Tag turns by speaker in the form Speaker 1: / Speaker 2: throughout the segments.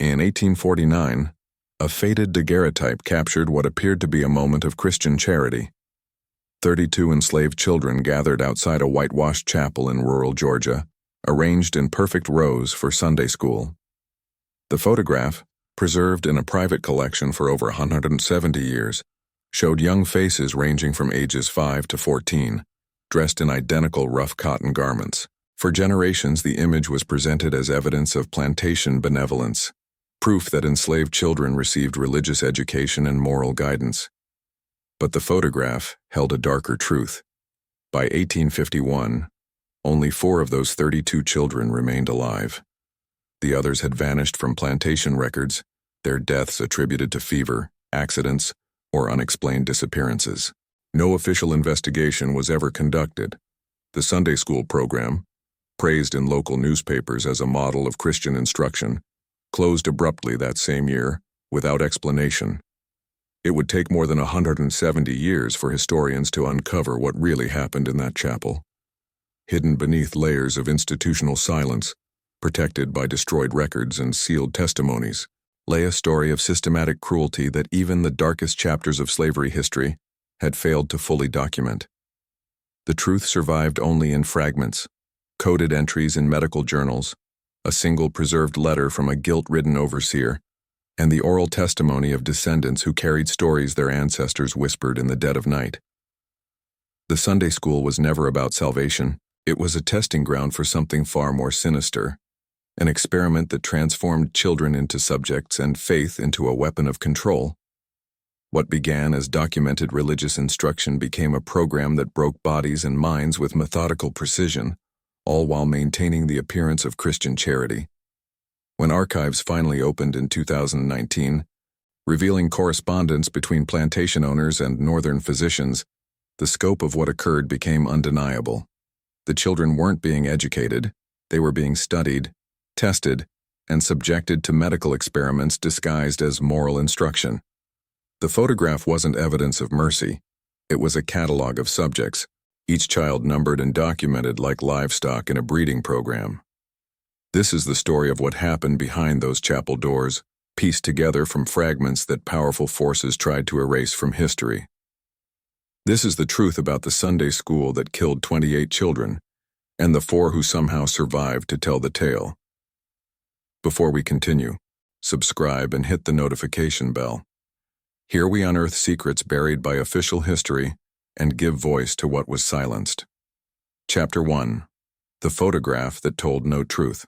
Speaker 1: In 1849, a faded daguerreotype captured what appeared to be a moment of Christian charity. 32 enslaved children gathered outside a whitewashed chapel in rural Georgia, arranged in perfect rows for Sunday school. The photograph, preserved in a private collection for over 170 years, showed young faces ranging from ages 5 to 14, dressed in identical rough cotton garments. For generations, the image was presented as evidence of plantation benevolence, proof that enslaved children received religious education and moral guidance. But the photograph held a darker truth. By 1851, only 4 of those 32 children remained alive. The others had vanished from plantation records, their deaths attributed to fever, accidents, or unexplained disappearances. No official investigation was ever conducted. The Sunday school program, praised in local newspapers as a model of Christian instruction, closed abruptly that same year, without explanation. It would take more than 170 years for historians to uncover what really happened in that chapel. Hidden beneath layers of institutional silence, protected by destroyed records and sealed testimonies, lay a story of systematic cruelty that even the darkest chapters of slavery history had failed to fully document. The truth survived only in fragments, coded entries in medical journals, a single preserved letter from a guilt-ridden overseer, and the oral testimony of descendants who carried stories their ancestors whispered in the dead of night. The Sunday school was never about salvation. It was a testing ground for something far more sinister, an experiment that transformed children into subjects and faith into a weapon of control. What began as documented religious instruction became a program that broke bodies and minds with methodical precision, all while maintaining the appearance of Christian charity. When archives finally opened in 2019, revealing correspondence between plantation owners and northern physicians, the scope of what occurred became undeniable. The children weren't being educated, they were being studied, tested, and subjected to medical experiments disguised as moral instruction. The photograph wasn't evidence of mercy, it was a catalog of subjects, each child numbered and documented like livestock in a breeding program. This is the story of what happened behind those chapel doors, pieced together from fragments that powerful forces tried to erase from history. This is the truth about the Sunday school that killed 28 children, and the 4 who somehow survived to tell the tale. Before we continue, subscribe and hit the notification bell. Here we unearth secrets buried by official history and give voice to what was silenced. Chapter 1. The photograph that told no truth.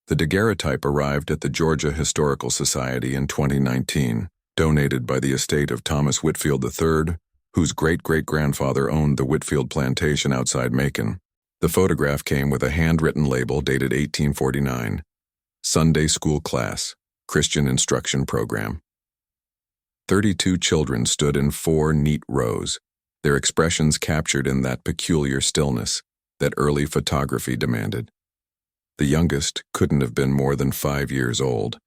Speaker 1: The daguerreotype arrived at the Georgia Historical Society in 2019, donated by the estate of Thomas Whitfield III, whose great-great-grandfather owned the Whitfield plantation outside Macon. The photograph came with a handwritten label dated 1849, Sunday School Class, Christian Instruction Program. 32 children stood in 4 neat rows, their expressions captured in that peculiar stillness that early photography demanded. The youngest couldn't have been more than 5 years old.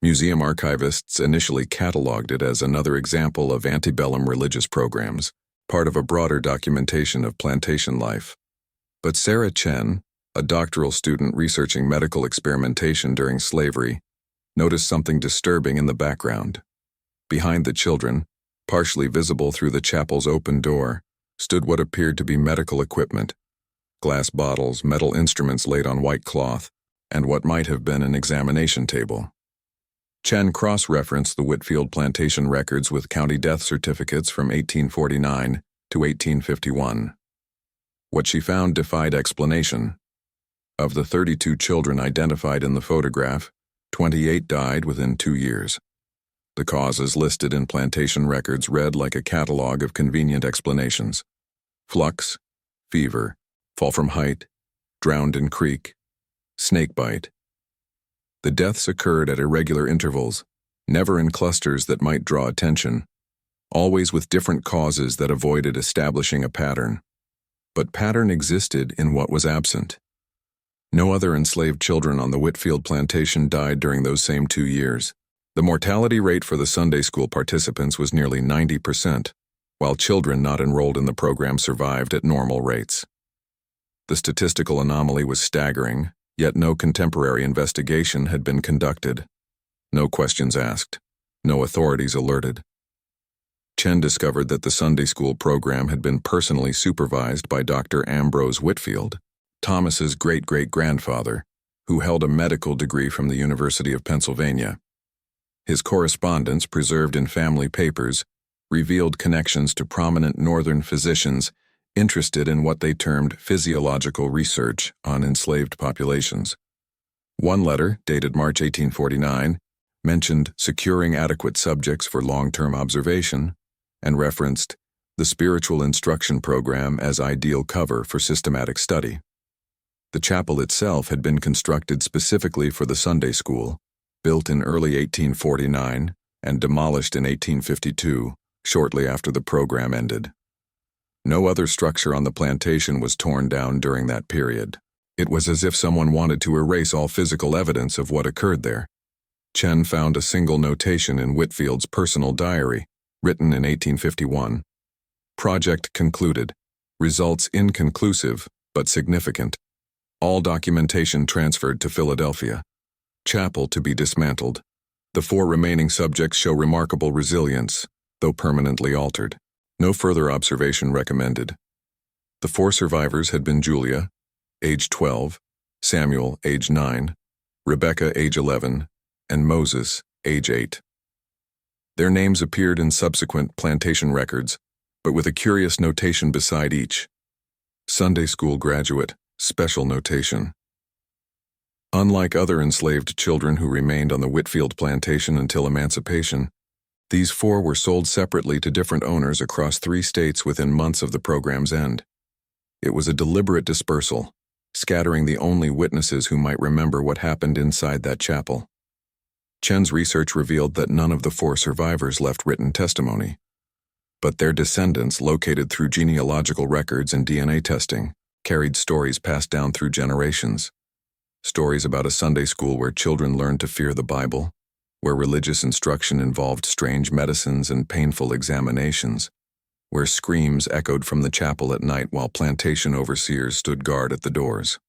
Speaker 1: Museum archivists initially cataloged it as another example of antebellum religious programs, part of a broader documentation of plantation life. But Sarah Chen, a doctoral student researching medical experimentation during slavery, noticed something disturbing in the background. Behind the children, partially visible through the chapel's open door, stood what appeared to be medical equipment: glass bottles, metal instruments laid on white cloth, and what might have been an examination table. Chen cross-referenced the Whitfield plantation records with county death certificates from 1849 to 1851. What she found defied explanation. Of the 32 children identified in the photograph, 28 died within 2 years. The causes listed in plantation records read like a catalog of convenient explanations: flux, fever, fall from height, drowned in creek, snake bite. The deaths occurred at irregular intervals, never in clusters that might draw attention, always with different causes that avoided establishing a pattern. But pattern existed in what was absent. No other enslaved children on the Whitfield plantation died during those same 2 years. The mortality rate for the Sunday school participants was nearly 90%, while children not enrolled in the program survived at normal rates. The statistical anomaly was staggering, yet no contemporary investigation had been conducted. No questions asked. No authorities alerted. Chen discovered that the Sunday school program had been personally supervised by Dr. Ambrose Whitfield, Thomas's great-great-grandfather, who held a medical degree from the University of Pennsylvania. His correspondence, preserved in family papers, revealed connections to prominent northern physicians interested in what they termed physiological research on enslaved populations. One letter, dated March 1849, mentioned securing adequate subjects for long-term observation and referenced the spiritual instruction program as ideal cover for systematic study. The chapel itself had been constructed specifically for the Sunday school, built in early 1849 and demolished in 1852, shortly after the program ended. No other structure on the plantation was torn down during that period. It was as if someone wanted to erase all physical evidence of what occurred there. Chen found a single notation in Whitfield's personal diary, written in 1851. Project concluded. Results inconclusive, but significant. All documentation transferred to Philadelphia. Chapel to be dismantled. The 4 remaining subjects show remarkable resilience, though permanently altered. No further observation recommended. The 4 survivors had been Julia, age 12, Samuel, age 9, Rebecca, age 11, and Moses, age 8. Their names appeared in subsequent plantation records, but with a curious notation beside each. Sunday school graduate, special notation. Unlike other enslaved children who remained on the Whitfield plantation until emancipation, these 4 were sold separately to different owners across 3 states within months of the program's end. It was a deliberate dispersal, scattering the only witnesses who might remember what happened inside that chapel. Chen's research revealed that none of the 4 survivors left written testimony, but their descendants, located through genealogical records and DNA testing, carried stories passed down through generations. Stories about a Sunday school where children learned to fear the Bible, where religious instruction involved strange medicines and painful examinations, where screams echoed from the chapel at night while plantation overseers stood guard at the doors.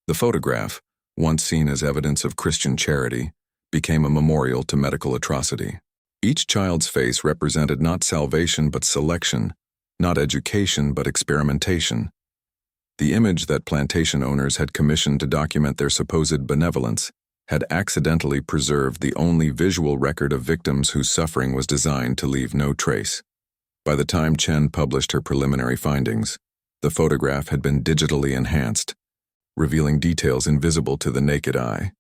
Speaker 1: The photograph, once seen as evidence of Christian charity, became a memorial to medical atrocity. Each child's face represented not salvation but selection, not education but experimentation. The image that plantation owners had commissioned to document their supposed benevolence had accidentally preserved the only visual record of victims whose suffering was designed to leave no trace. By the time Chen published her preliminary findings, the photograph had been digitally enhanced, revealing details invisible to the naked eye.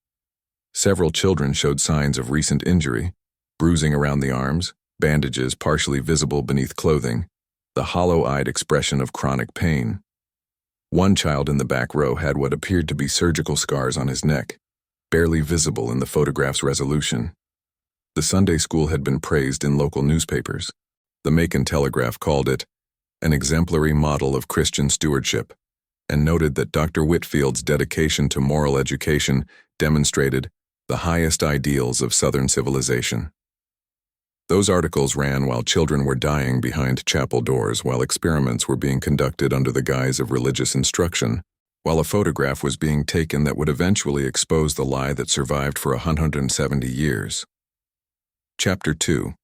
Speaker 1: Several children showed signs of recent injury, bruising around the arms, bandages partially visible beneath clothing, the hollow-eyed expression of chronic pain. One child in the back row had what appeared to be surgical scars on his neck, barely visible in the photograph's resolution. The Sunday school had been praised in local newspapers. The Macon Telegraph called it an exemplary model of Christian stewardship, and noted that Dr. Whitfield's dedication to moral education demonstrated the highest ideals of Southern civilization. Those articles ran while children were dying behind chapel doors, while experiments were being conducted under the guise of religious instruction, while a photograph was being taken that would eventually expose the lie that survived for 170 years. Chapter 2.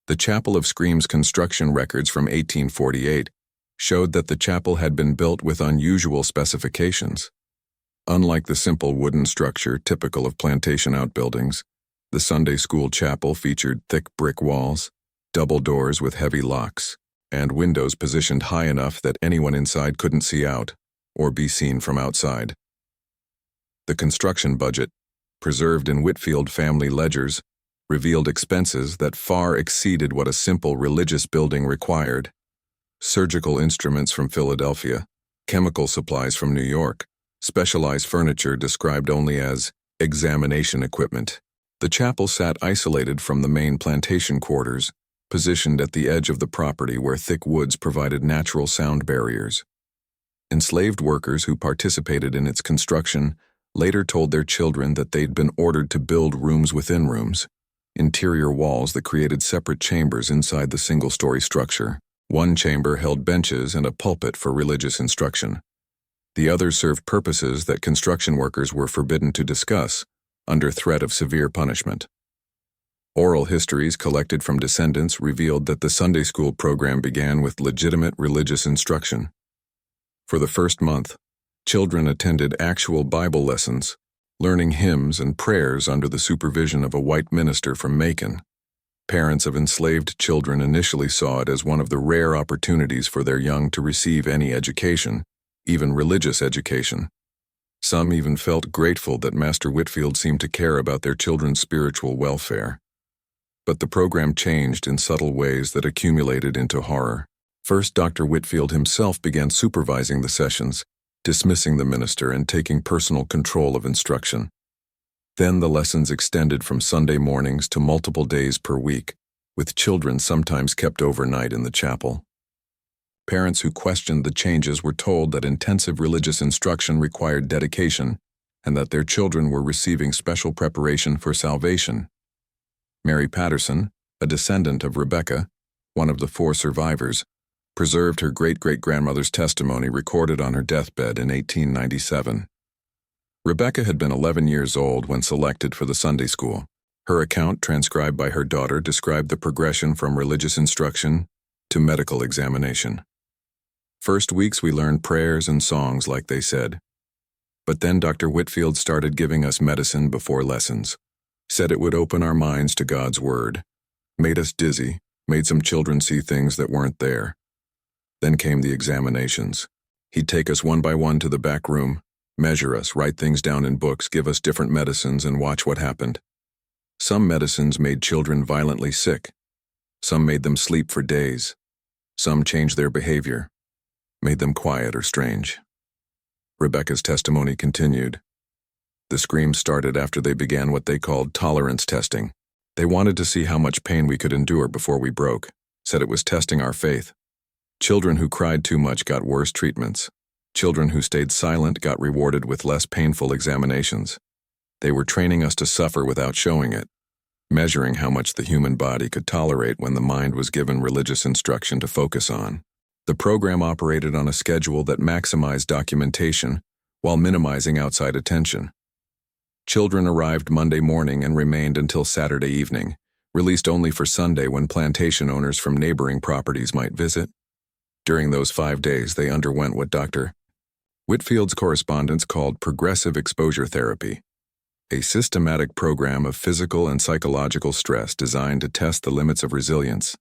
Speaker 1: The Chapel of Screams construction records from 1848 showed that the chapel had been built with unusual specifications. Unlike the simple wooden structure typical of plantation outbuildings, the Sunday school chapel featured thick brick walls, double doors with heavy locks, and windows positioned high enough that anyone inside couldn't see out or be seen from outside. The construction budget, preserved in Whitfield family ledgers, revealed expenses that far exceeded what a simple religious building required. Surgical instruments from Philadelphia, chemical supplies from New York, specialized furniture described only as examination equipment. The chapel sat isolated from the main plantation quarters, positioned at the edge of the property where thick woods provided natural sound barriers. Enslaved workers who participated in its construction later told their children that they'd been ordered to build rooms within rooms, interior walls that created separate chambers inside the single-story structure. One chamber held benches and a pulpit for religious instruction. The other served purposes that construction workers were forbidden to discuss, under threat of severe punishment. Oral histories collected from descendants revealed that the Sunday school program began with legitimate religious instruction. For the first month, children attended actual Bible lessons, learning hymns and prayers under the supervision of a white minister from Macon. Parents of enslaved children initially saw it as one of the rare opportunities for their young to receive any education, even religious education. Some even felt grateful that Master Whitefield seemed to care about their children's spiritual welfare. But the program changed in subtle ways that accumulated into horror. First, Dr. Whitefield himself began supervising the sessions, dismissing the minister and taking personal control of instruction. Then the lessons extended from Sunday mornings to multiple days per week, with children sometimes kept overnight in the chapel. Parents who questioned the changes were told that intensive religious instruction required dedication and that their children were receiving special preparation for salvation. Mary Patterson, a descendant of Rebecca, one of the 4 survivors, preserved her great-great-grandmother's testimony recorded on her deathbed in 1897. Rebecca had been 11 years old when selected for the Sunday school. Her account, transcribed by her daughter, described the progression from religious instruction to medical examination. First weeks we learned prayers and songs like they said. But then Dr. Whitefield started giving us medicine before lessons. Said it would open our minds to God's word. Made us dizzy, made some children see things that weren't there. Then came the examinations. He'd take us one by one to the back room, measure us, write things down in books, give us different medicines, and watch what happened. Some medicines made children violently sick. Some made them sleep for days. Some changed their behavior, made them quiet or strange. Rebecca's testimony continued. The screams started after they began what they called tolerance testing. They wanted to see how much pain we could endure before we broke, said it was testing our faith. Children who cried too much got worse treatments. Children who stayed silent got rewarded with less painful examinations. They were training us to suffer without showing it, measuring how much the human body could tolerate when the mind was given religious instruction to focus on. The program operated on a schedule that maximized documentation while minimizing outside attention. Children arrived Monday morning and remained until Saturday evening, released only for Sunday when plantation owners from neighboring properties might visit. During those 5 days, they underwent what Dr. Whitefield's correspondents called progressive exposure therapy, a systematic program of physical and psychological stress designed to test the limits of resilience.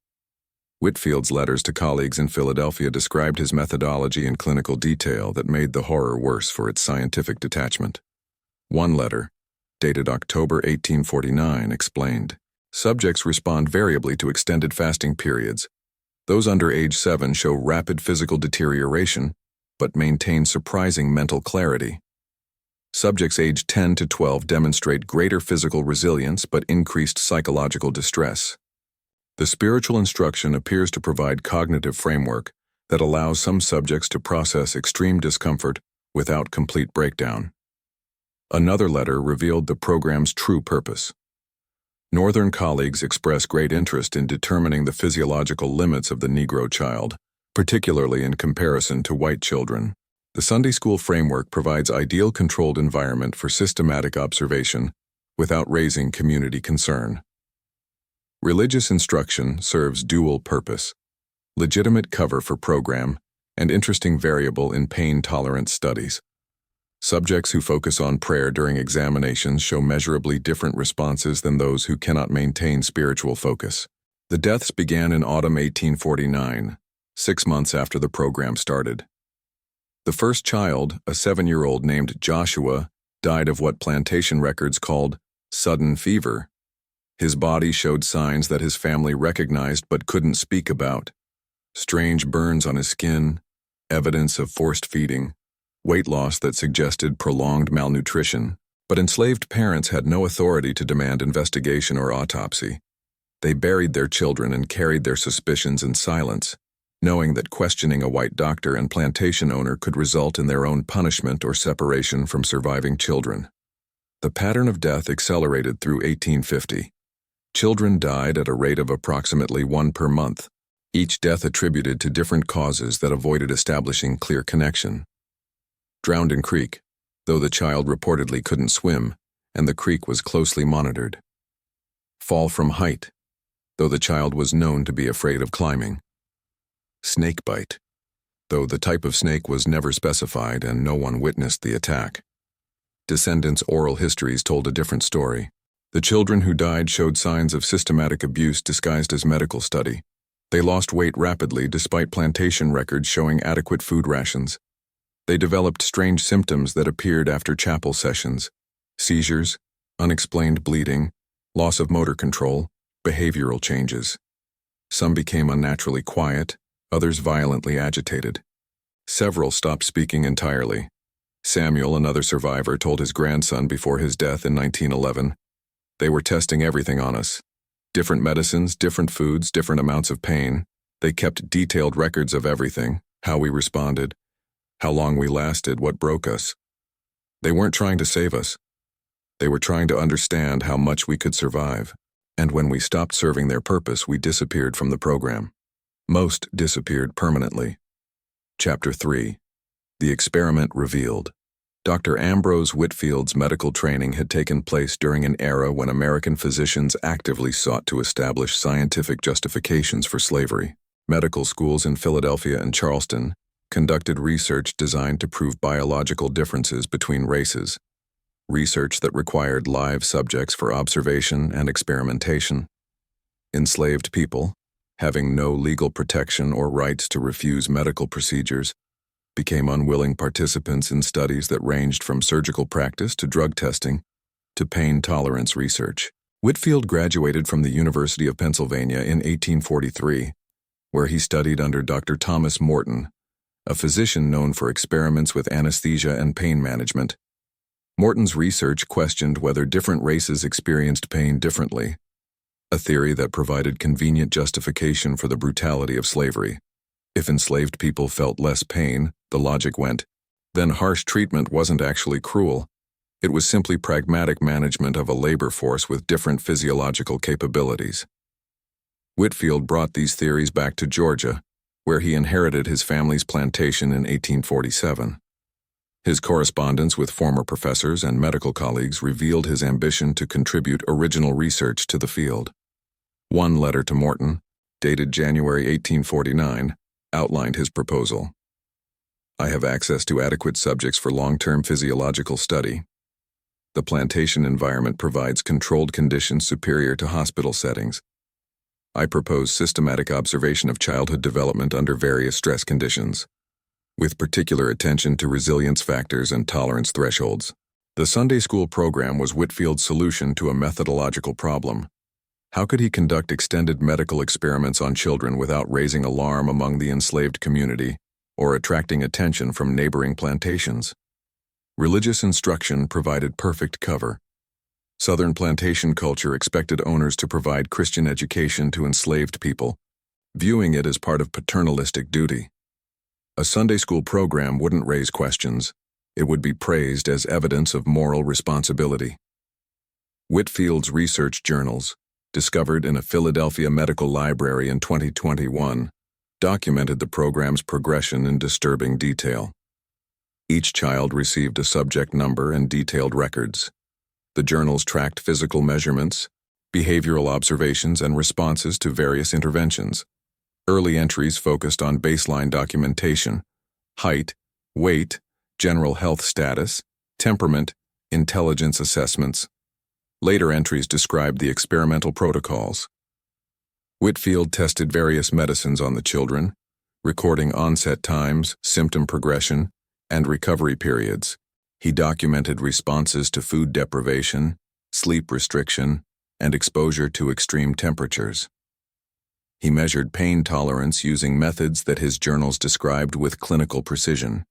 Speaker 1: Whitefield's letters to colleagues in Philadelphia described his methodology in clinical detail that made the horror worse for its scientific detachment. One letter, dated October 1849, explained, "Subjects respond variably to extended fasting periods. Those under age 7 show rapid physical deterioration, but maintain surprising mental clarity. Subjects aged 10 to 12 demonstrate greater physical resilience but increased psychological distress. The spiritual instruction appears to provide cognitive framework that allows some subjects to process extreme discomfort without complete breakdown." Another letter revealed the program's true purpose. Northern colleagues express great interest in determining the physiological limits of the Negro child, particularly in comparison to white children. The Sunday school framework provides ideal controlled environment for systematic observation without raising community concern. Religious instruction serves dual purpose: legitimate cover for program and interesting variable in pain-tolerant studies. Subjects who focus on prayer during examinations show measurably different responses than those who cannot maintain spiritual focus. The deaths began in autumn 1849, 6 months after the program started. The first child, a 7-year-old named Joshua, died of what plantation records called sudden fever. His body showed signs that his family recognized but couldn't speak about: strange burns on his skin, evidence of forced feeding, weight loss that suggested prolonged malnutrition. But enslaved parents had no authority to demand investigation or autopsy. They buried their children and carried their suspicions in silence, knowing that questioning a white doctor and plantation owner could result in their own punishment or separation from surviving children. The pattern of death accelerated through 1850. Children died at a rate of approximately 1 per month, each death attributed to different causes that avoided establishing clear connection. Drowned in creek, though the child reportedly couldn't swim, and the creek was closely monitored. Fall from height, though the child was known to be afraid of climbing. Snake bite, though the type of snake was never specified and no one witnessed the attack. Descendants' oral histories told a different story. The children who died showed signs of systematic abuse disguised as medical study. They lost weight rapidly despite plantation records showing adequate food rations. They developed strange symptoms that appeared after chapel sessions: seizures, unexplained bleeding, loss of motor control, behavioral changes. Some became unnaturally quiet, others violently agitated. Several stopped speaking entirely. Samuel, another survivor, told his grandson before his death in 1911, "They were testing everything on us. Different medicines, different foods, different amounts of pain. They kept detailed records of everything, how we responded, how long we lasted, what broke us. They weren't trying to save us. They were trying to understand how much we could survive. And when we stopped serving their purpose, we disappeared from the program. Most disappeared permanently." Chapter 3. The Experiment Revealed. Dr. Ambrose Whitfield's medical training had taken place during an era when American physicians actively sought to establish scientific justifications for slavery. Medical schools in Philadelphia and Charleston conducted research designed to prove biological differences between races, research that required live subjects for observation and experimentation. Enslaved people, having no legal protection or rights to refuse medical procedures, became unwilling participants in studies that ranged from surgical practice to drug testing to pain tolerance research. Whitfield graduated from the University of Pennsylvania in 1843, where he studied under Dr. Thomas Morton, a physician known for experiments with anesthesia and pain management. Morton's research questioned whether different races experienced pain differently, a theory that provided convenient justification for the brutality of slavery. If enslaved people felt less pain, the logic went, then harsh treatment wasn't actually cruel. It was simply pragmatic management of a labor force with different physiological capabilities. Whitfield brought these theories back to Georgia, where he inherited his family's plantation in 1847. His correspondence with former professors and medical colleagues revealed his ambition to contribute original research to the field. One letter to Morton, dated January 1849, outlined his proposal. "I have access to adequate subjects for long-term physiological study. The plantation environment provides controlled conditions superior to hospital settings. I propose systematic observation of childhood development under various stress conditions, with particular attention to resilience factors and tolerance thresholds." The Sunday school program was Whitfield's solution to a methodological problem. How could he conduct extended medical experiments on children without raising alarm among the enslaved community or attracting attention from neighboring plantations? Religious instruction provided perfect cover. Southern plantation culture expected owners to provide Christian education to enslaved people, viewing it as part of paternalistic duty. A Sunday school program wouldn't raise questions. It would be praised as evidence of moral responsibility. Whitfield's research journals, discovered in a Philadelphia medical library in 2021, documented the program's progression in disturbing detail. Each child received a subject number and detailed records. The journals tracked physical measurements, behavioral observations, and responses to various interventions. Early entries focused on baseline documentation, height, weight, general health status, temperament, intelligence assessments. Later entries described the experimental protocols. Whitfield tested various medicines on the children, recording onset times, symptom progression, and recovery periods. He documented responses to food deprivation, sleep restriction, and exposure to extreme temperatures. He measured pain tolerance using methods that his journals described with clinical precision.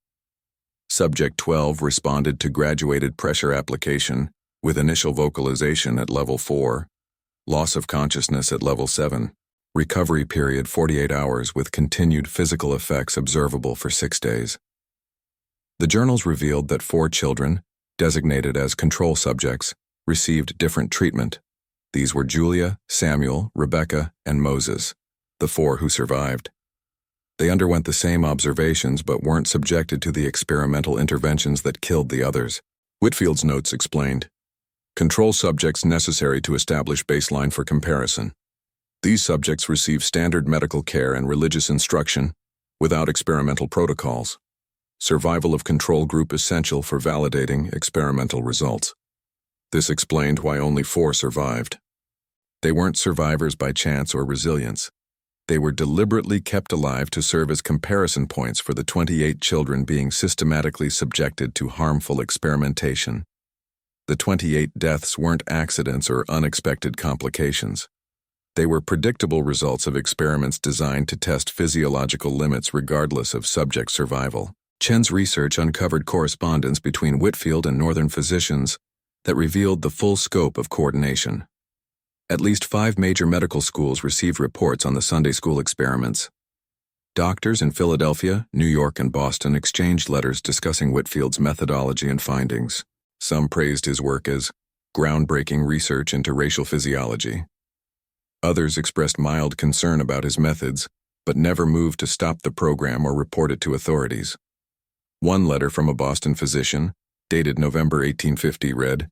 Speaker 1: Subject 12 responded to graduated pressure application, with initial vocalization at level 4, loss of consciousness at level 7, recovery period 48 hours with continued physical effects observable for 6 days. The journals revealed that 4 children, designated as control subjects, received different treatment. These were Julia, Samuel, Rebecca, and Moses, the 4 who survived. They underwent the same observations but weren't subjected to the experimental interventions that killed the others. Whitfield's notes explained, Control subjects necessary to establish baseline for comparison. These subjects receive standard medical care and religious instruction without experimental protocols. Survival of control group essential for validating experimental results. This explained why only 4 survived. They weren't survivors by chance or resilience. They were deliberately kept alive to serve as comparison points for the 28 children being systematically subjected to harmful experimentation. The 28 deaths weren't accidents or unexpected complications. They were predictable results of experiments designed to test physiological limits regardless of subject survival. Chen's research uncovered correspondence between Whitfield and Northern physicians that revealed the full scope of coordination. At least 5 major medical schools received reports on the Sunday school experiments. Doctors in Philadelphia, New York, and Boston exchanged letters discussing Whitfield's methodology and findings. Some praised his work as groundbreaking research into racial physiology. Others expressed mild concern about his methods, but never moved to stop the program or report it to authorities. One letter from a Boston physician, dated November 1850, read,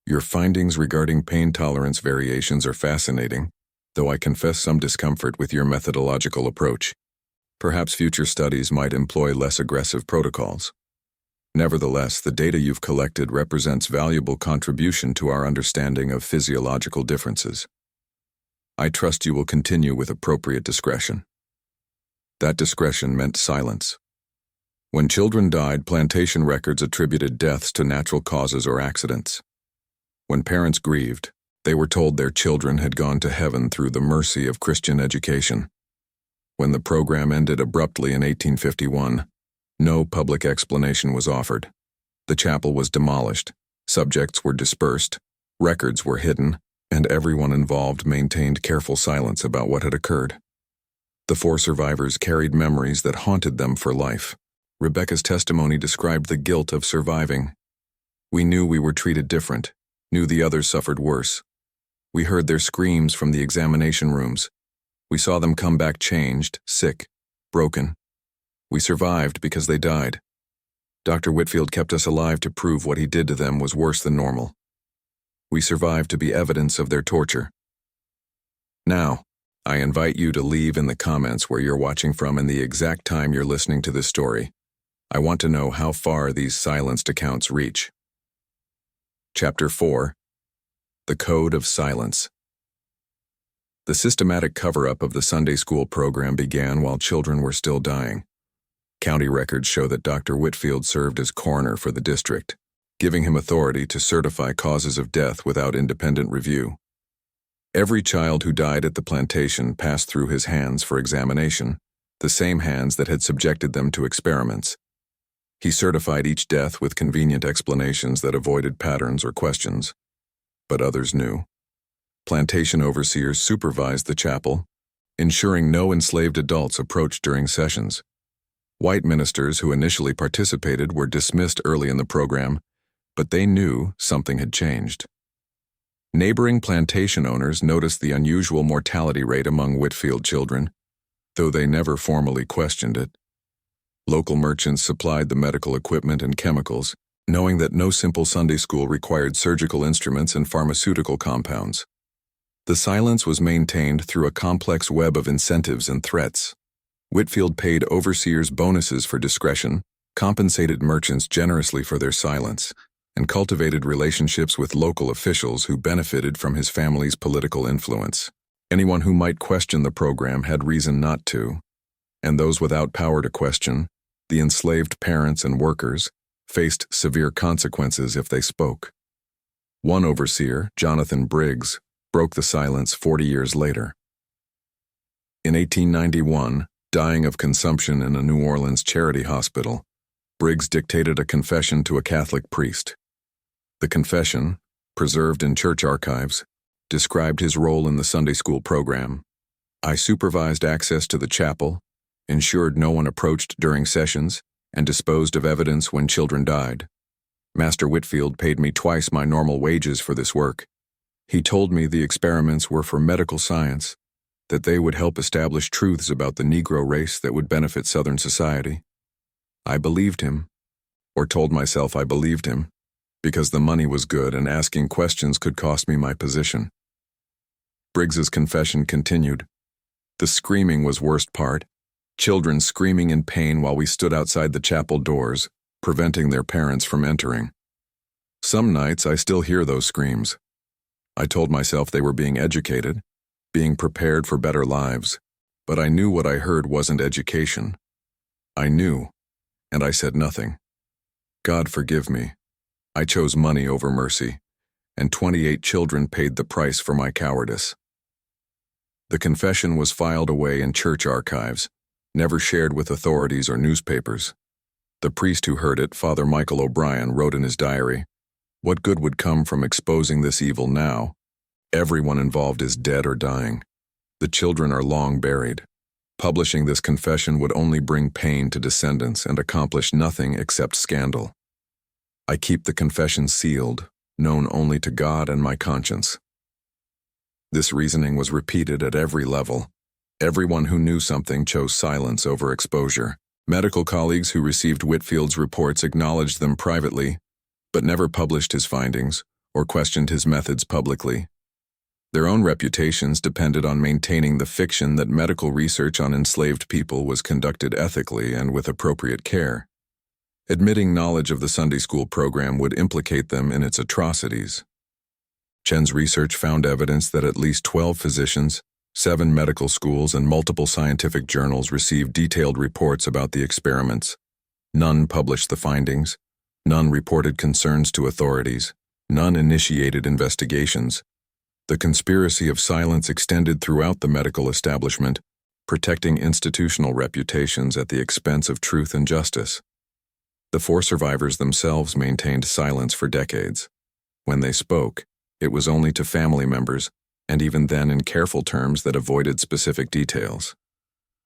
Speaker 1: "Your findings regarding pain tolerance variations are fascinating, though I confess some discomfort with your methodological approach. Perhaps future studies might employ less aggressive protocols. Nevertheless, the data you've collected represents valuable contribution to our understanding of physiological differences. I trust you will continue with appropriate discretion." That discretion meant silence. When children died, plantation records attributed deaths to natural causes or accidents. When parents grieved, they were told their children had gone to heaven through the mercy of Christian education. When the program ended abruptly in 1851, no public explanation was offered. The chapel was demolished, subjects were dispersed, records were hidden, and everyone involved maintained careful silence about what had occurred. The 4 survivors carried memories that haunted them for life. Rebecca's testimony described the guilt of surviving. "We knew we were treated different, knew the others suffered worse. We heard their screams from the examination rooms. We saw them come back changed, sick, broken. We survived because they died. Dr. Whitfield kept us alive to prove what he did to them was worse than normal. We survived to be evidence of their torture." Now, I invite you to leave in the comments where you're watching from and the exact time you're listening to this story. I want to know how far these silenced accounts reach. Chapter 4. The Code of Silence. The systematic cover-up of the Sunday school program began while children were still dying. County records show that Dr. Whitfield served as coroner for the district, giving him authority to certify causes of death without independent review. Every child who died at the plantation passed through his hands for examination, the same hands that had subjected them to experiments. He certified each death with convenient explanations that avoided patterns or questions. But others knew. Plantation overseers supervised the chapel, ensuring no enslaved adults approached during sessions. White ministers who initially participated were dismissed early in the program, but they knew something had changed. Neighboring plantation owners noticed the unusual mortality rate among Whitfield children, though they never formally questioned it. Local merchants supplied the medical equipment and chemicals, knowing that no simple Sunday school required surgical instruments and pharmaceutical compounds. The silence was maintained through a complex web of incentives and threats. Whitfield paid overseers bonuses for discretion, compensated merchants generously for their silence, and cultivated relationships with local officials who benefited from his family's political influence. Anyone who might question the program had reason not to, and those without power to question, the enslaved parents and workers, faced severe consequences if they spoke. One overseer, Jonathan Briggs, broke the silence 40 years later. In 1891, dying of consumption in a New Orleans charity hospital, Briggs dictated a confession to a Catholic priest. The confession, preserved in church archives, described his role in the Sunday school program. "I supervised access to the chapel, ensured no one approached during sessions, and disposed of evidence when children died. Master Whitfield paid me twice my normal wages for this work. He told me the experiments were for medical science, that they would help establish truths about the Negro race that would benefit Southern society. I believed him, or told myself I believed him. because the money was good and asking questions could cost me my position. Briggs's confession continued. The screaming was worst part. Children screaming in pain while we stood outside the chapel doors, preventing their parents from entering. Some nights I still hear those screams. I told myself they were being educated, being prepared for better lives, but I knew what I heard wasn't education. I knew, and I said nothing. God forgive me. I chose money over mercy, and 28 children paid the price for my cowardice. The confession was filed away in church archives, never shared with authorities or newspapers. The priest who heard it, Father Michael O'Brien, wrote in his diary, "What good would come from exposing this evil now? Everyone involved is dead or dying. The children are long buried. Publishing this confession would only bring pain to descendants and accomplish nothing except scandal. I keep the confession sealed, known only to God and my conscience." This reasoning was repeated at every level. Everyone who knew something chose silence over exposure. Medical colleagues who received Whitfield's reports acknowledged them privately, but never published his findings or questioned his methods publicly. Their own reputations depended on maintaining the fiction that medical research on enslaved people was conducted ethically and with appropriate care. Admitting knowledge of the Sunday school program would implicate them in its atrocities. Chen's research found evidence that at least 12 physicians, 7 medical schools, and multiple scientific journals received detailed reports about the experiments. None published the findings. None reported concerns to authorities. None initiated investigations. The conspiracy of silence extended throughout the medical establishment, protecting institutional reputations at the expense of truth and justice. The 4 survivors themselves maintained silence for decades. When they spoke, it was only to family members, and even then in careful terms that avoided specific details.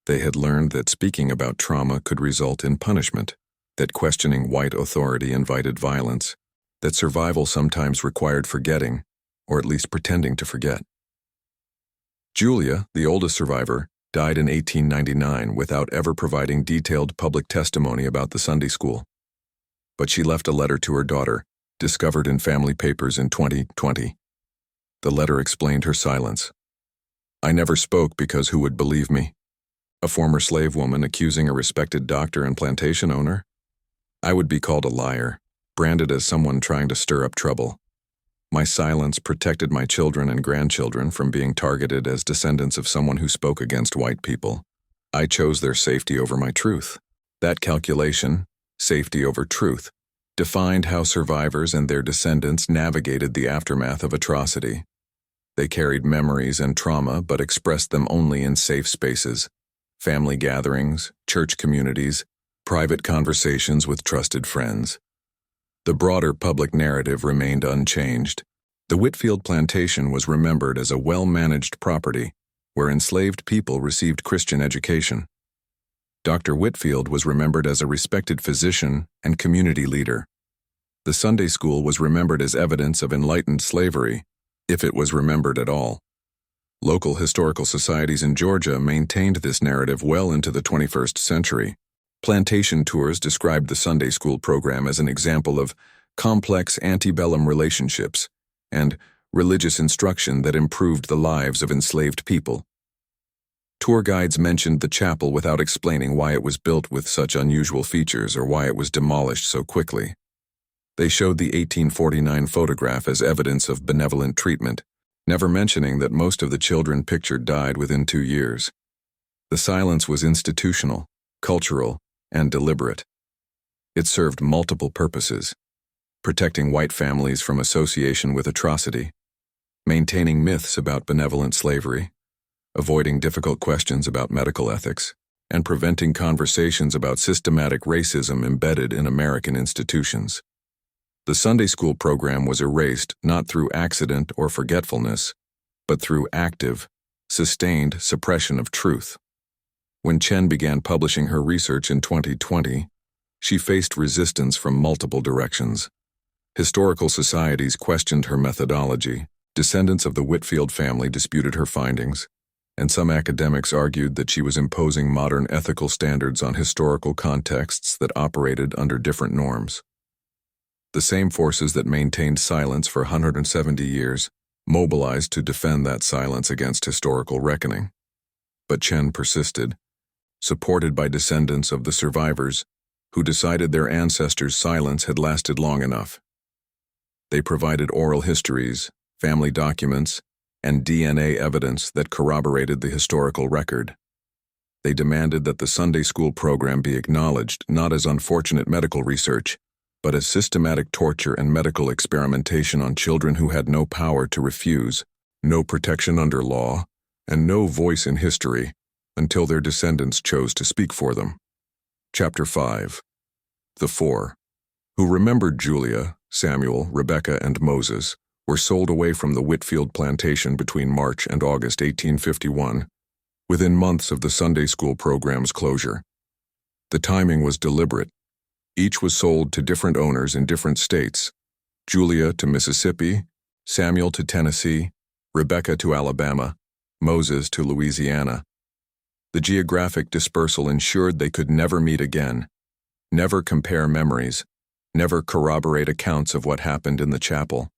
Speaker 1: They had learned that speaking about trauma could result in punishment, that questioning white authority invited violence, that survival sometimes required forgetting, or at least pretending to forget. Julia, the oldest survivor, died in 1899 without ever providing detailed public testimony about the Sunday school. But she left a letter to her daughter, discovered in family papers in 2020. The letter explained her silence. "I never spoke because who would believe me? A former slave woman accusing a respected doctor and plantation owner? I would be called a liar, branded as someone trying to stir up trouble. My silence protected my children and grandchildren from being targeted as descendants of someone who spoke against white people. I chose their safety over my truth. That calculation, safety over truth, defined how survivors and their descendants navigated the aftermath of atrocity. They carried memories and trauma but expressed them only in safe spaces, family gatherings, church communities, private conversations with trusted friends. The broader public narrative remained unchanged. The Whitfield plantation was remembered as a well-managed property where enslaved people received Christian education. Dr. Whitfield was remembered as a respected physician and community leader. The Sunday school was remembered as evidence of enlightened slavery, if it was remembered at all. Local historical societies in Georgia maintained this narrative well into the 21st century. Plantation tours described the Sunday school program as an example of complex antebellum relationships and religious instruction that improved the lives of enslaved people. Tour guides mentioned the chapel without explaining why it was built with such unusual features or why it was demolished so quickly. They showed the 1849 photograph as evidence of benevolent treatment, never mentioning that most of the children pictured died within 2 years. The silence was institutional, cultural, and deliberate. It served multiple purposes: protecting white families from association with atrocity, maintaining myths about benevolent slavery, avoiding difficult questions about medical ethics, and preventing conversations about systematic racism embedded in American institutions. The Sunday school program was erased not through accident or forgetfulness, but through active, sustained suppression of truth. When Chen began publishing her research in 2020, she faced resistance from multiple directions. Historical societies questioned her methodology, descendants of the Whitfield family disputed her findings, and some academics argued that she was imposing modern ethical standards on historical contexts that operated under different norms. The same forces that maintained silence for 170 years mobilized to defend that silence against historical reckoning. But Chen persisted, supported by descendants of the survivors who decided their ancestors' silence had lasted long enough. They provided oral histories, family documents, and DNA evidence that corroborated the historical record. They demanded that the Sunday school program be acknowledged not as unfortunate medical research, but as systematic torture and medical experimentation on children who had no power to refuse, no protection under law, and no voice in history until their descendants chose to speak for them. Chapter 5. The Four, who remembered Julia, Samuel, Rebecca, and Moses, were sold away from the Whitfield plantation between March and August 1851, within months of the Sunday school program's closure. The timing was deliberate. Each was sold to different owners in different states: Julia to Mississippi, Samuel to Tennessee, Rebecca to Alabama, Moses to Louisiana. The geographic dispersal ensured they could never meet again, never compare memories, never corroborate accounts of what happened in the chapel.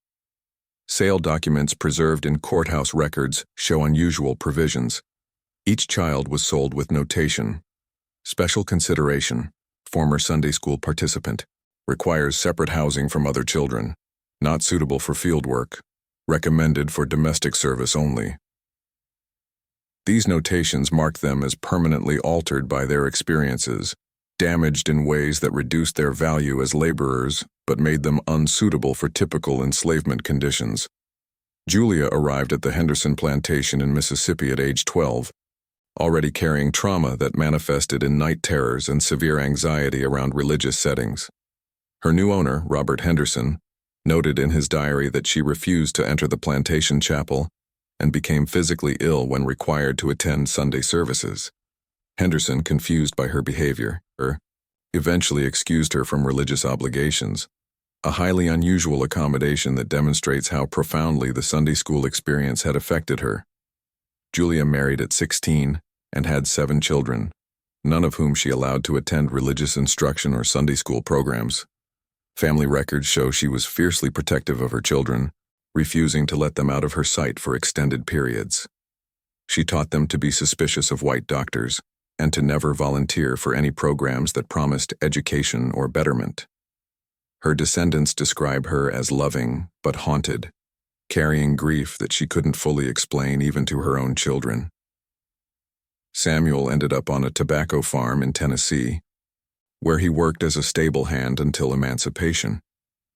Speaker 1: Sale documents preserved in courthouse records show unusual provisions. Each child was sold with notation: special consideration, former Sunday school participant, requires separate housing from other children, not suitable for field work, recommended for domestic service only. These notations marked them as permanently altered by their experiences, damaged in ways that reduced their value as laborers but made them unsuitable for typical enslavement conditions. Julia arrived at the Henderson plantation in Mississippi at age 12, already carrying trauma that manifested in night terrors and severe anxiety around religious settings. Her new owner, Robert Henderson, noted in his diary that she refused to enter the plantation chapel and became physically ill when required to attend Sunday services. Henderson, confused by her behavior, eventually excused her from religious obligations, a highly unusual accommodation that demonstrates how profoundly the Sunday school experience had affected her. Julia married at 16 and had 7 children, none of whom she allowed to attend religious instruction or Sunday school programs. Family records show she was fiercely protective of her children, refusing to let them out of her sight for extended periods. She taught them to be suspicious of white doctors and to never volunteer for any programs that promised education or betterment. Her descendants describe her as loving but haunted, carrying grief that she couldn't fully explain even to her own children. Samuel ended up on a tobacco farm in Tennessee, where he worked as a stable hand until emancipation.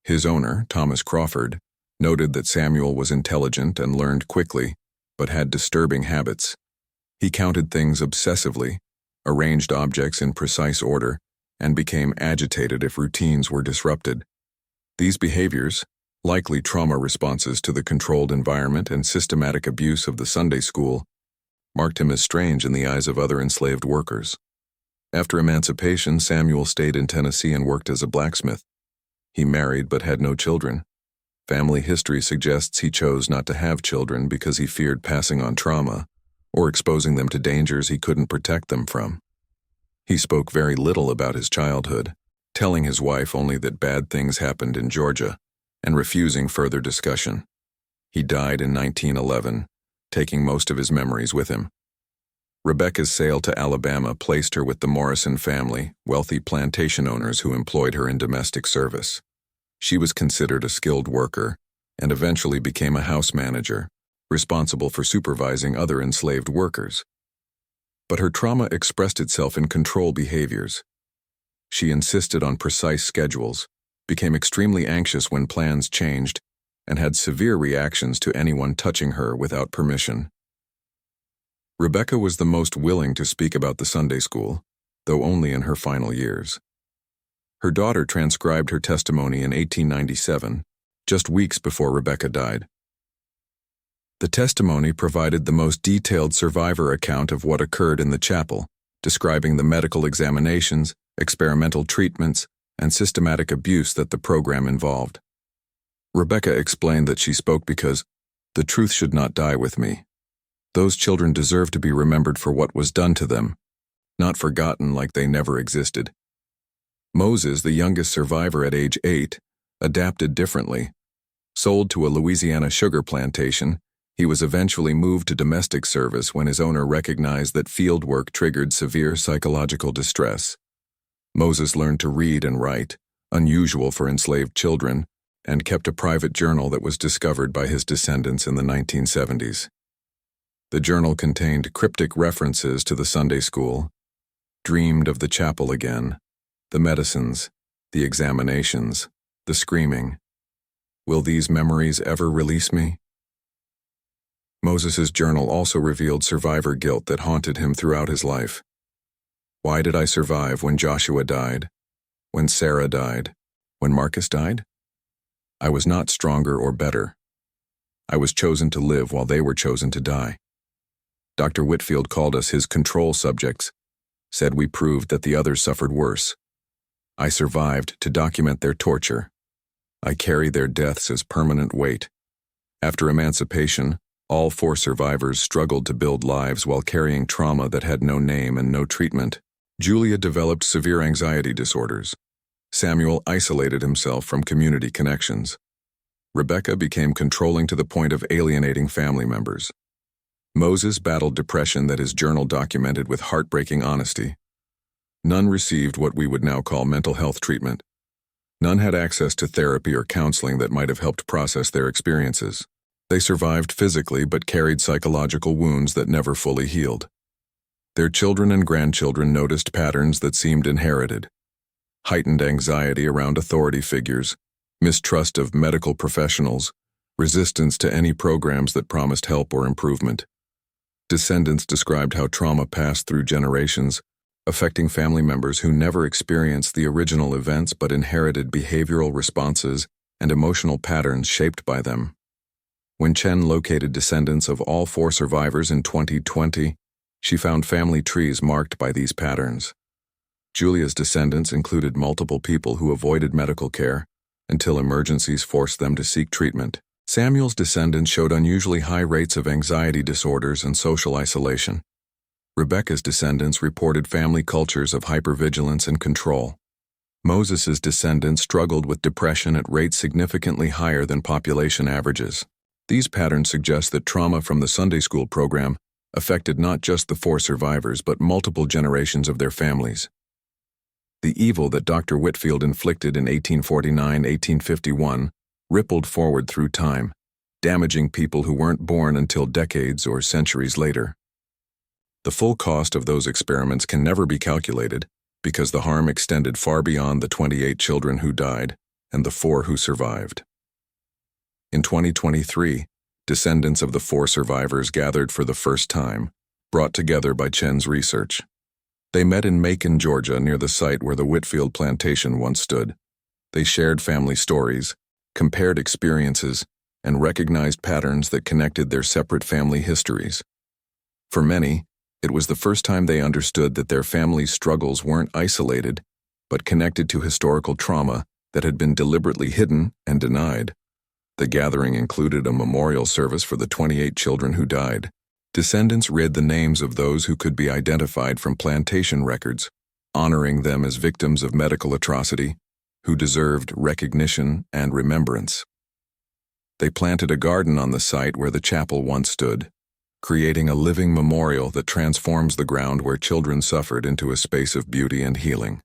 Speaker 1: His owner, Thomas Crawford, noted that Samuel was intelligent and learned quickly, but had disturbing habits. He counted things obsessively, arranged objects in precise order, and became agitated if routines were disrupted. These behaviors, likely trauma responses to the controlled environment and systematic abuse of the Sunday school, marked him as strange in the eyes of other enslaved workers. After emancipation, Samuel stayed in Tennessee and worked as a blacksmith. He married but had no children. Family history suggests he chose not to have children because he feared passing on trauma or exposing them to dangers he couldn't protect them from. He spoke very little about his childhood, telling his wife only that bad things happened in Georgia and refusing further discussion. He died in 1911, taking most of his memories with him. Rebecca's sale to Alabama placed her with the Morrison family, wealthy plantation owners who employed her in domestic service. She was considered a skilled worker and eventually became a house manager, responsible for supervising other enslaved workers. But her trauma expressed itself in control behaviors. She insisted on precise schedules, became extremely anxious when plans changed, and had severe reactions to anyone touching her without permission. Rebecca was the most willing to speak about the Sunday school, though only in her final years. Her daughter transcribed her testimony in 1897, just weeks before Rebecca died. The testimony provided the most detailed survivor account of what occurred in the chapel, describing the medical examinations, experimental treatments, and systematic abuse that the program involved. Rebecca explained that she spoke because the truth should not die with me. Those children deserve to be remembered for what was done to them, not forgotten like they never existed. Moses, the youngest survivor at age 8, adapted differently. Sold to a Louisiana sugar plantation, he was eventually moved to domestic service when his owner recognized that field work triggered severe psychological distress. Moses learned to read and write, unusual for enslaved children, and kept a private journal that was discovered by his descendants in the 1970s. The journal contained cryptic references to the Sunday school, dreamed of the chapel again, the medicines, the examinations, the screaming. Will these memories ever release me? Moses's journal also revealed survivor guilt that haunted him throughout his life. Why did I survive when Joshua died? When Sarah died? When Marcus died? I was not stronger or better. I was chosen to live while they were chosen to die. Dr. Whitefield called us his control subjects, said we proved that the others suffered worse. I survived to document their torture. I carry their deaths as permanent weight. After emancipation, all 4 survivors struggled to build lives while carrying trauma that had no name and no treatment. Julia developed severe anxiety disorders. Samuel isolated himself from community connections. Rebecca became controlling to the point of alienating family members. Moses battled depression that his journal documented with heartbreaking honesty. None received what we would now call mental health treatment. None had access to therapy or counseling that might have helped process their experiences. They survived physically but carried psychological wounds that never fully healed. Their children and grandchildren noticed patterns that seemed inherited. Heightened anxiety around authority figures, mistrust of medical professionals, resistance to any programs that promised help or improvement. Descendants described how trauma passed through generations, affecting family members who never experienced the original events but inherited behavioral responses and emotional patterns shaped by them. When Chen located descendants of all 4 survivors in 2020, she found family trees marked by these patterns. Julia's descendants included multiple people who avoided medical care until emergencies forced them to seek treatment. Samuel's descendants showed unusually high rates of anxiety disorders and social isolation. Rebecca's descendants reported family cultures of hypervigilance and control. Moses's descendants struggled with depression at rates significantly higher than population averages. These patterns suggest that trauma from the Sunday school program affected not just the 4 survivors but multiple generations of their families. The evil that Dr. Whitefield inflicted in 1849-1851 rippled forward through time, damaging people who weren't born until decades or centuries later. The full cost of those experiments can never be calculated because the harm extended far beyond the 28 children who died and the 4 who survived. In 2023, descendants of the 4 survivors gathered for the first time, brought together by Chen's research. They met in Macon, Georgia, near the site where the Whitefield plantation once stood. They shared family stories, compared experiences, and recognized patterns that connected their separate family histories. For many, it was the first time they understood that their family's struggles weren't isolated, but connected to historical trauma that had been deliberately hidden and denied. The gathering included a memorial service for the 28 children who died. Descendants read the names of those who could be identified from plantation records, honoring them as victims of medical atrocity, who deserved recognition and remembrance. They planted a garden on the site where the chapel once stood, creating a living memorial that transforms the ground where children suffered into a space of beauty and healing.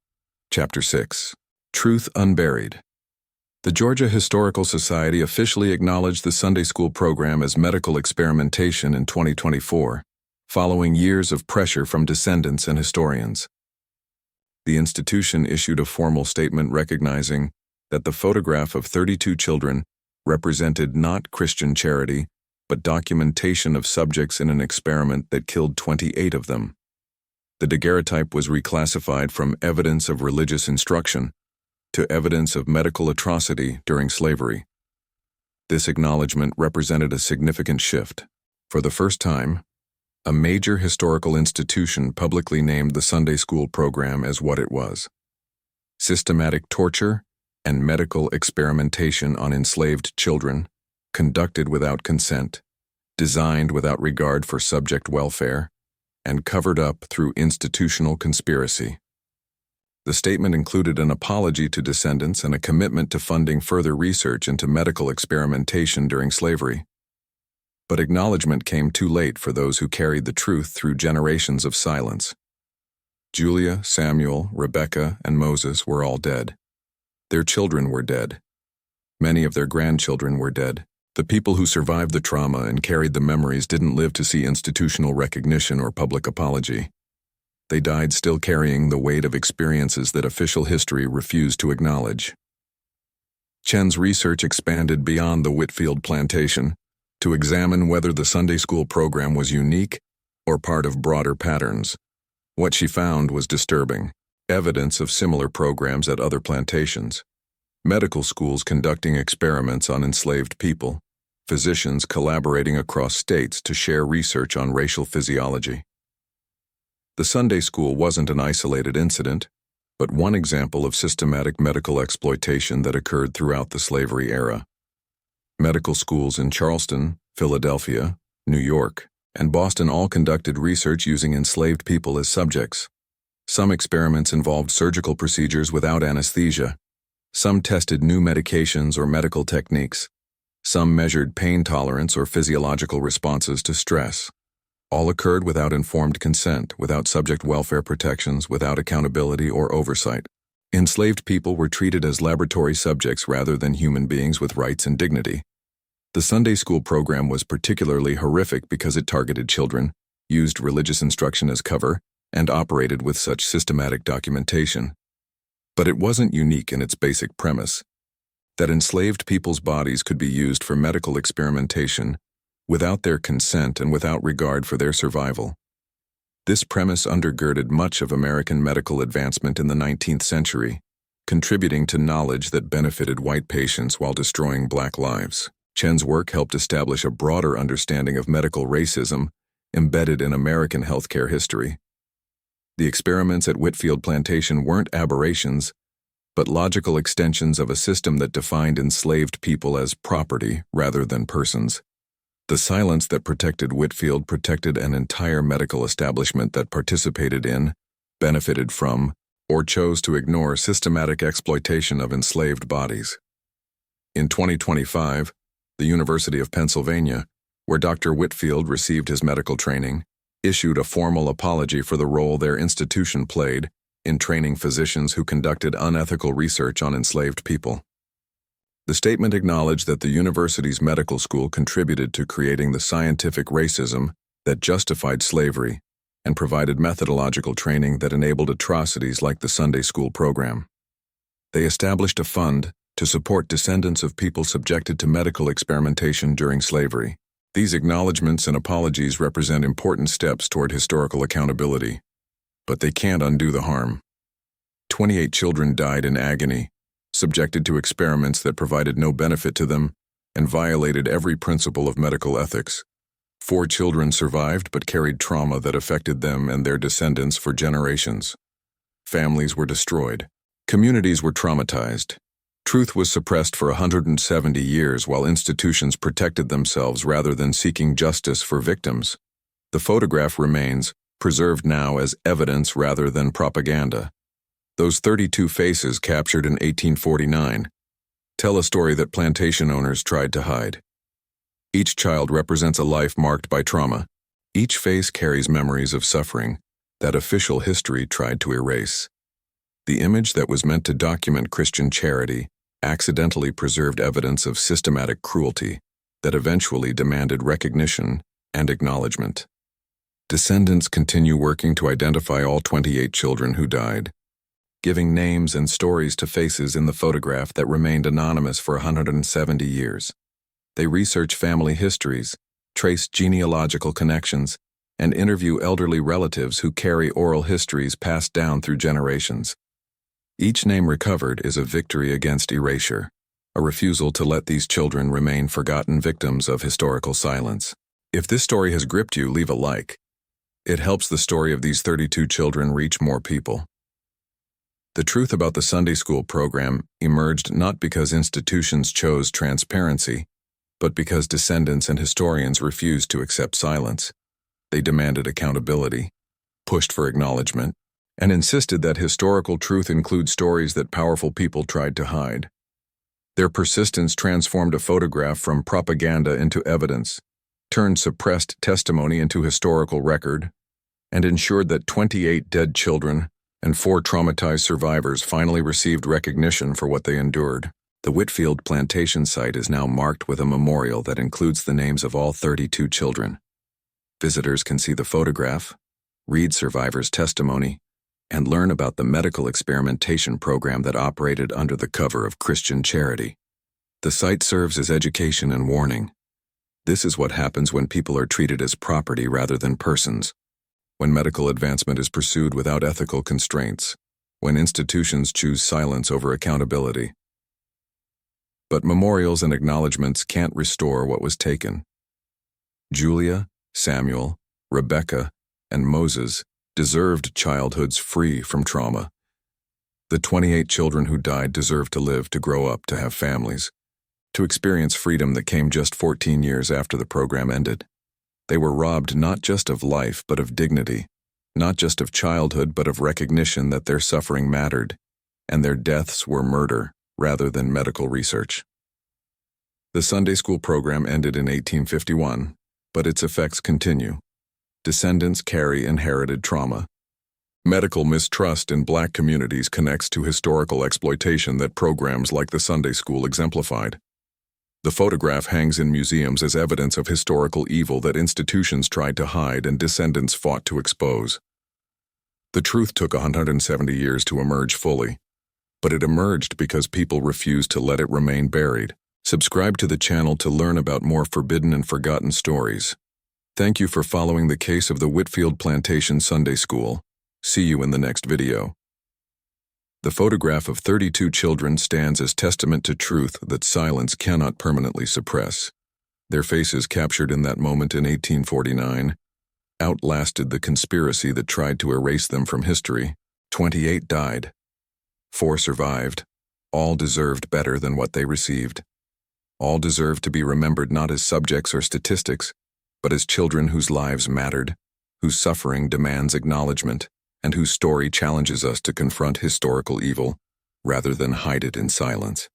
Speaker 1: Chapter 6. Truth Unburied. The Georgia Historical Society officially acknowledged the Sunday school program as medical experimentation in 2024, following years of pressure from descendants and historians. The institution issued a formal statement recognizing that the photograph of 32 children represented not Christian charity, but documentation of subjects in an experiment that killed 28 of them. The daguerreotype was reclassified from evidence of religious instruction to evidence of medical atrocity during slavery. This acknowledgement represented a significant shift. For the first time, a major historical institution publicly named the Sunday school program as what it was: systematic torture and medical experimentation on enslaved children, conducted without consent, designed without regard for subject welfare, and covered up through institutional conspiracy. The statement included an apology to descendants and a commitment to funding further research into medical experimentation during slavery. But acknowledgement came too late for those who carried the truth through generations of silence. Julia, Samuel, Rebecca, and Moses were all dead. Their children were dead. Many of their grandchildren were dead. The people who survived the trauma and carried the memories didn't live to see institutional recognition or public apology. They died still carrying the weight of experiences that official history refused to acknowledge. Chen's research expanded beyond the Whitfield plantation to examine whether the Sunday school program was unique or part of broader patterns. What she found was disturbing: evidence of similar programs at other plantations, medical schools conducting experiments on enslaved people, physicians collaborating across states to share research on racial physiology. The Sunday school wasn't an isolated incident, but one example of systematic medical exploitation that occurred throughout the slavery era. Medical schools in Charleston, Philadelphia, New York, and Boston all conducted research using enslaved people as subjects. Some experiments involved surgical procedures without anesthesia. Some tested new medications or medical techniques. Some measured pain tolerance or physiological responses to stress. All occurred without informed consent, without subject welfare protections, without accountability or oversight. Enslaved people were treated as laboratory subjects rather than human beings with rights and dignity. The Sunday school program was particularly horrific because it targeted children, used religious instruction as cover, and operated with such systematic documentation. But it wasn't unique in its basic premise: that enslaved people's bodies could be used for medical experimentation without their consent and without regard for their survival. This premise undergirded much of American medical advancement in the 19th century, contributing to knowledge that benefited white patients while destroying black lives. Chen's work helped establish a broader understanding of medical racism embedded in American healthcare history. The experiments at Whitfield Plantation weren't aberrations, but logical extensions of a system that defined enslaved people as property rather than persons. The silence that protected Whitfield protected an entire medical establishment that participated in, benefited from, or chose to ignore systematic exploitation of enslaved bodies. In 2025, the University of Pennsylvania, where Dr. Whitfield received his medical training, issued a formal apology for the role their institution played in training physicians who conducted unethical research on enslaved people. The statement acknowledged that the university's medical school contributed to creating the scientific racism that justified slavery and provided methodological training that enabled atrocities like the Sunday school program. They established a fund to support descendants of people subjected to medical experimentation during slavery. These acknowledgments and apologies represent important steps toward historical accountability, but they can't undo the harm. 28 children died in agony, subjected to experiments that provided no benefit to them and violated every principle of medical ethics. 4 children survived but carried trauma that affected them and their descendants for generations. Families were destroyed. Communities were traumatized. Truth was suppressed for 170 years while institutions protected themselves rather than seeking justice for victims. The photograph remains, preserved now as evidence rather than propaganda. Those 32 faces captured in 1849 tell a story that plantation owners tried to hide. Each child represents a life marked by trauma. Each face carries memories of suffering that official history tried to erase. The image that was meant to document Christian charity accidentally preserved evidence of systematic cruelty that eventually demanded recognition and acknowledgement. Descendants continue working to identify all 28 children who died, giving names and stories to faces in the photograph that remained anonymous for 170 years. They research family histories, trace genealogical connections, and interview elderly relatives who carry oral histories passed down through generations. Each name recovered is a victory against erasure, a refusal to let these children remain forgotten victims of historical silence. If this story has gripped you, leave a like. It helps the story of these 32 children reach more people. The truth about the Sunday school program emerged not because institutions chose transparency, but because descendants and historians refused to accept silence. They demanded accountability, pushed for acknowledgement, and insisted that historical truth includes stories that powerful people tried to hide. Their persistence transformed a photograph from propaganda into evidence, turned suppressed testimony into historical record, and ensured that 28 dead children and 4 traumatized survivors finally received recognition for what they endured. The Whitfield plantation site is now marked with a memorial that includes the names of all 32 children. Visitors can see the photograph, read survivors' testimony, and learn about the medical experimentation program that operated under the cover of Christian charity. The site serves as education and warning. This is what happens when people are treated as property rather than persons, when medical advancement is pursued without ethical constraints, when institutions choose silence over accountability. But memorials and acknowledgments can't restore what was taken. Julia, Samuel, Rebecca, and Moses deserved childhoods free from trauma. The 28 children who died deserved to live, to grow up, to have families, to experience freedom that came just 14 years after the program ended. They were robbed not just of life but of dignity, not just of childhood but of recognition that their suffering mattered, and their deaths were murder rather than medical research. The Sunday school program ended in 1851, but its effects continue. Descendants carry inherited trauma. Medical mistrust in Black communities connects to historical exploitation that programs like the Sunday school exemplified. The photograph hangs in museums as evidence of historical evil that institutions tried to hide and descendants fought to expose. The truth took 170 years to emerge fully, but it emerged because people refused to let it remain buried. Subscribe to the channel to learn about more forbidden and forgotten stories. Thank you for following the case of the Whitfield Plantation Sunday School. See you in the next video. The photograph of 32 children stands as testament to truth that silence cannot permanently suppress. Their faces, captured in that moment in 1849, outlasted the conspiracy that tried to erase them from history. 28 died. 4 survived. All deserved better than what they received. All deserved to be remembered not as subjects or statistics, but as children whose lives mattered, whose suffering demands acknowledgement, and whose story challenges us to confront historical evil rather than hide it in silence.